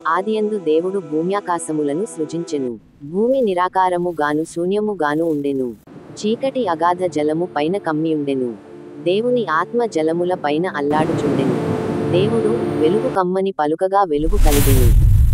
ఆదియందు దేవుడు భూమ్యాకాశములను సృజించెను. భూమి నిరాకారము గాను శూన్యము గాను ఉండెను. చీకటి అగాధ జలము పైన కమ్మియుండెను. దేవుని ఆత్మ జలముల పైన అల్లాడుచుండెను. దేవుడు వెలుగు కమ్మని పలుకగా వెలుగు కలిగెను.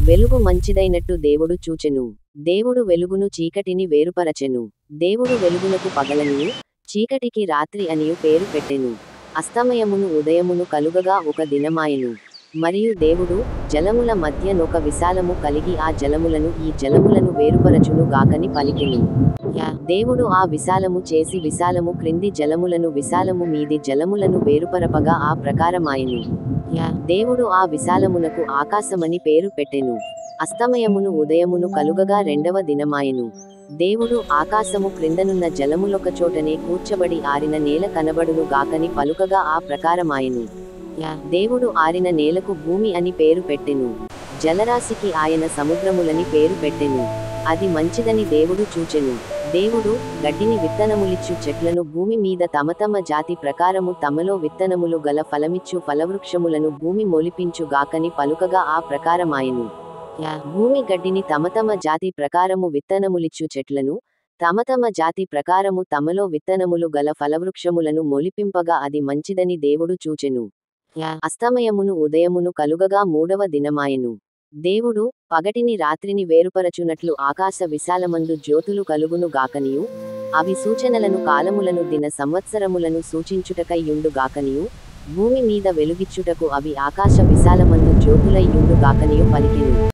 వెలుగు మంచిదైనట్టు దేవుడు చూచెను. దేవుడు వెలుగును చీకటిని వేరుపరచెను. దేవుడు వెలుగునకు పగలనియు చీకటికి రాత్రి అనియు పేరు పెట్టెను. అస్తమయమును ఉదయమును కలుగగా ఒక దినమాయెను. మరియు దేవుడు జలముల మధ్య నొక విశాలము కలిగి ఆ జలములను ఈ జలములను వేరుపరచును గాకని పలికెను. దేవుడు ఆ విశాలము చేసి విశాలము క్రింది జలములను విశాలము మీది జలములను వేరుపరపగా ఆ ప్రకారమాయెను. దేవుడు ఆ విశాలమునకు ఆకాశమని పేరు పెట్టెను. అస్తమయమును ఉదయమును కలుగగా రెండవ దినమాయెను. దేవుడు ఆకాశము క్రిందనున్న జలములొకచోటనే కూర్చబడి ఆరిన నేల కనబడును గాకని పలుకగా ఆ ప్రకారమాయెను. దేవుడు ఆరిన నేలకు భూమి అని పేరు పెట్టెను. జలరాశికి ఆయన సముద్రములని పేరు పెట్టెను. అది మంచిదని దేవుడు చూచెను. దేవుడు గడ్డిని విత్తనములిచ్చు చెట్లను భూమి మీద తమ తమ జాతి ప్రకారము తమలో విత్తనములు గల ఫలమిచ్చు ఫలవృక్షములను భూమి మొలిపించు గాకని పలుకగా ఆ ప్రకారమాయెను. భూమి గడ్డిని తమ తమ జాతి ప్రకారము విత్తనములిచ్చు చెట్లను తమ తమ జాతి ప్రకారము తమలో విత్తనములు గల ఫలవృక్షములను మొలిపింపగా అది మంచిదని దేవుడు చూచెను. అస్తమయమును ఉదయమును కలుగగా మూడవ దినమాయెను. దేవుడు పగటిని రాత్రిని వేరుపరచునట్లు ఆకాశ విశాలమందు జ్యోతులు కలుగును గాకనియు అవి సూచనలను కాలములను దిన సంవత్సరములను సూచించుటకై యుండు గాకనియు భూమి మీద వెలుగిచ్చుటకు అవి ఆకాశ విశాలమందు జ్యోతులై యుండు గాకనియు పలికెను.